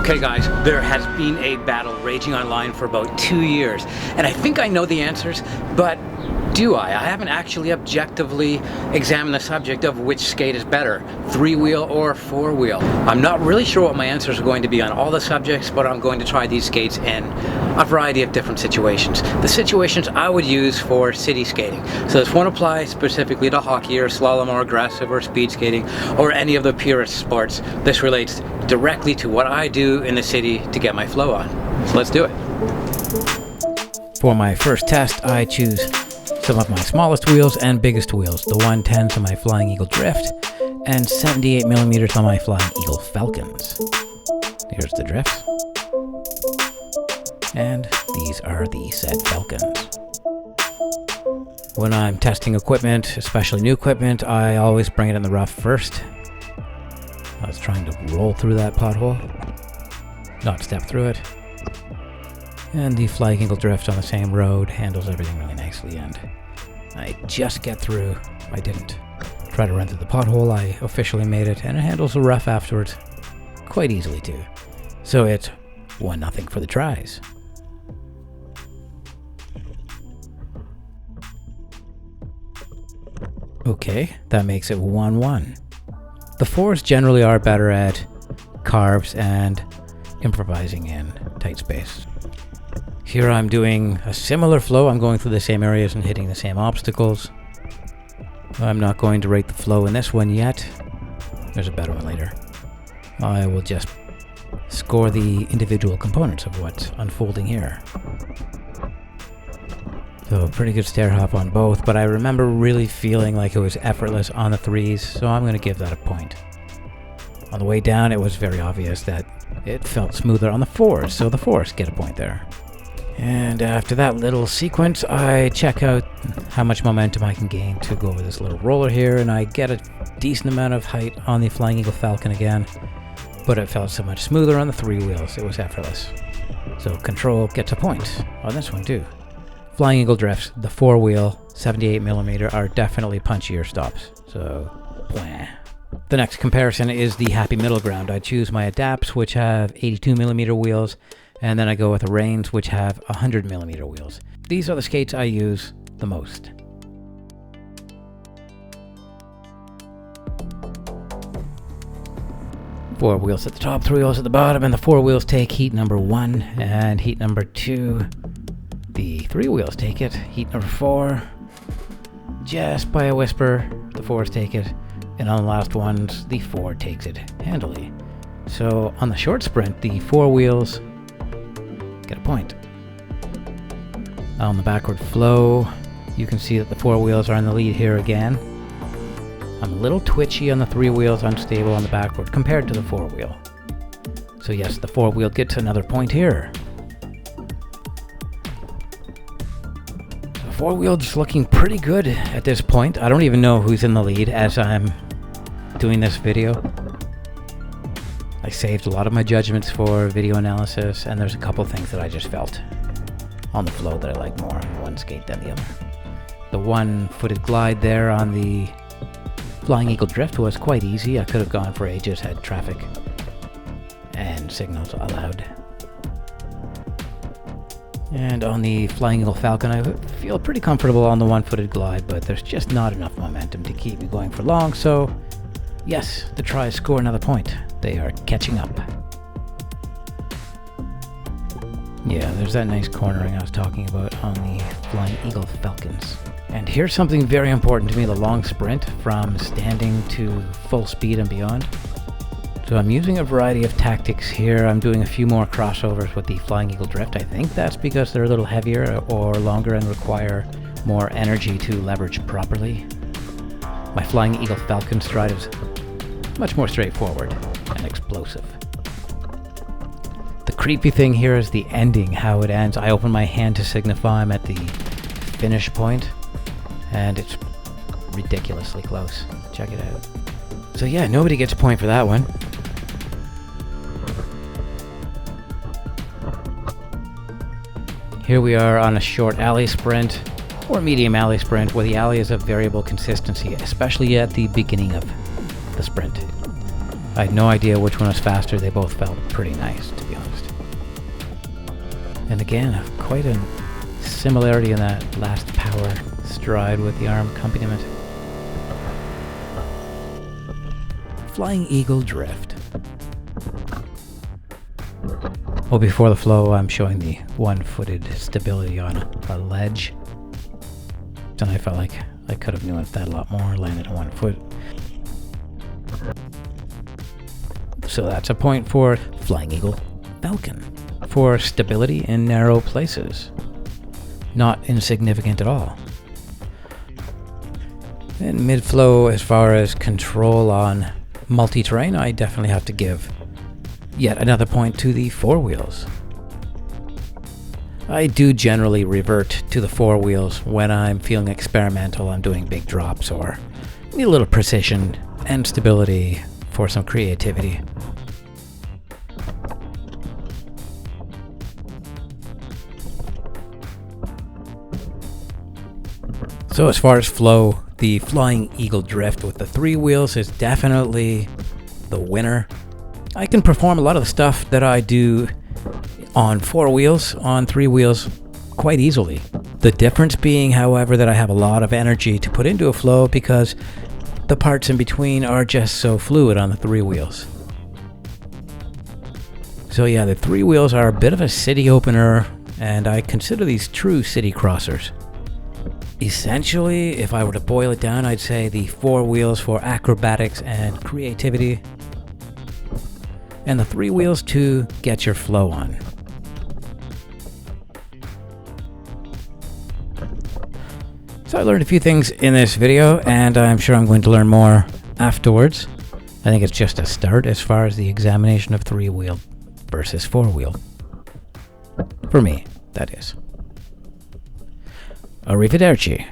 Okay guys, there has been a battle raging online for about 2 years, and I think I know the answers, but do I? I haven't actually objectively examined the subject of which skate is better, 3-wheel or 4-wheel. I'm not really sure what my answers are going to be on all the subjects, but I'm going to try these skates in a variety of different situations. The situations I would use for city skating. So this won't apply specifically to hockey or slalom or aggressive or speed skating or any of the purest sports. This relates directly to what I do in the city to get my flow on. So let's do it. For my first test, I choose some of my smallest wheels and biggest wheels, the 110s on my Flying Eagle Drift and 78mm on my Flying Eagle Falcons. Here's the drifts. And these are the said Falcons. When I'm testing equipment, especially new equipment, I always bring it in the rough first. I was trying to roll through that pothole, not step through it. And the Flying Eagle Drift on the same road handles everything really nicely, and I just get through. I didn't try to run through the pothole, I officially made it, and it handles the rough afterwards quite easily too. So it's 1-0 for the tries. Okay, that makes it 1-1. The 4s generally are better at carves and improvising in tight space. Here I'm doing a similar flow. I'm going through the same areas and hitting the same obstacles. I'm not going to rate the flow in this one yet. There's a better one later. I will just score the individual components of what's unfolding here. So pretty good stair hop on both, but I remember really feeling like it was effortless on the 3s, so I'm going to give that a point. On the way down, it was very obvious that it felt smoother on the 4s, so the 4s get a point there. And after that little sequence, I check out how much momentum I can gain to go over this little roller here, and I get a decent amount of height on the Flying Eagle Falcon again, but it felt so much smoother on the 3 wheels, it was effortless. So control gets a point on this one too. Flying Eagle Drifts, the 4-wheel, 78mm are definitely punchier stops, so blah. The next comparison is the happy middle ground. I choose my Adapts, which have 82mm wheels, and then I go with the Reigns, which have 100mm wheels. These are the skates I use the most. Four wheels at the top, 3 wheels at the bottom, and the 4 wheels take heat number 1 and heat number 2. The 3 wheels take it, heat number 4. Just by a whisper, the 4s take it, and on the last ones, the 4 takes it handily. So on the short sprint, the 4 wheels get a point. On the backward flow, you can see that the 4 wheels are in the lead here again. I'm a little twitchy on the 3 wheels, unstable on the backward compared to the 4 wheel. So yes, the 4 wheel gets another point here. The 4 wheel is looking pretty good at this point. I don't even know who's in the lead as I'm doing this video. I saved a lot of my judgments for video analysis, and there's a couple things that I just felt on the flow that I like more on one skate than the other. The 1-footed glide there on the Flying Eagle Drift was quite easy. I could have gone for ages had traffic and signals allowed. And on the Flying Eagle Falcon, I feel pretty comfortable on the 1-footed glide, but there's just not enough momentum to keep me going for long, so yes, the tries score another point. They are catching up. Yeah, there's that nice cornering I was talking about on the Flying Eagle Falcons. And here's something very important to me, the long sprint from standing to full speed and beyond. So I'm using a variety of tactics here. I'm doing a few more crossovers with the Flying Eagle Drift. I think that's because they're a little heavier or longer and require more energy to leverage properly. My Flying Eagle Falcon stride is much more straightforward and explosive. The creepy thing here is the ending, how it ends. I open my hand to signify I'm at the finish point, and it's ridiculously close. Check it out. So yeah, nobody gets a point for that one. Here we are on a short alley sprint, or medium alley sprint, where the alley is of variable consistency, especially at the beginning of the sprint. I had no idea which one was faster. They both felt pretty nice, to be honest. And again, quite a similarity in that last power stride with the arm accompaniment. Flying Eagle Drift. Well, before the flow, I'm showing the one-footed stability on a ledge. And I felt like I could have nuanced that a lot more, landed on 1 foot. So that's a point for Flying Eagle Falcon. For stability in narrow places. Not insignificant at all. And mid-flow, as far as control on multi-terrain, I definitely have to give yet another point to the 4 wheels. I do generally revert to the 4 wheels when I'm feeling experimental, I'm doing big drops, or need a little precision and stability for some creativity. So as far as flow, the Flying Eagle Drift with the 3 wheels is definitely the winner. I can perform a lot of the stuff that I do on 4 wheels, on 3 wheels, quite easily. The difference being, however, that I have a lot of energy to put into a flow because the parts in between are just so fluid on the 3 wheels. So yeah, the 3 wheels are a bit of a city opener, and I consider these true city crossers. Essentially, if I were to boil it down, I'd say the 4 wheels for acrobatics and creativity, and the 3 wheels to get your flow on. So I learned a few things in this video, and I'm sure I'm going to learn more afterwards. I think it's just a start as far as the examination of 3 wheel versus 4 wheel. For me, that is. Arrivederci.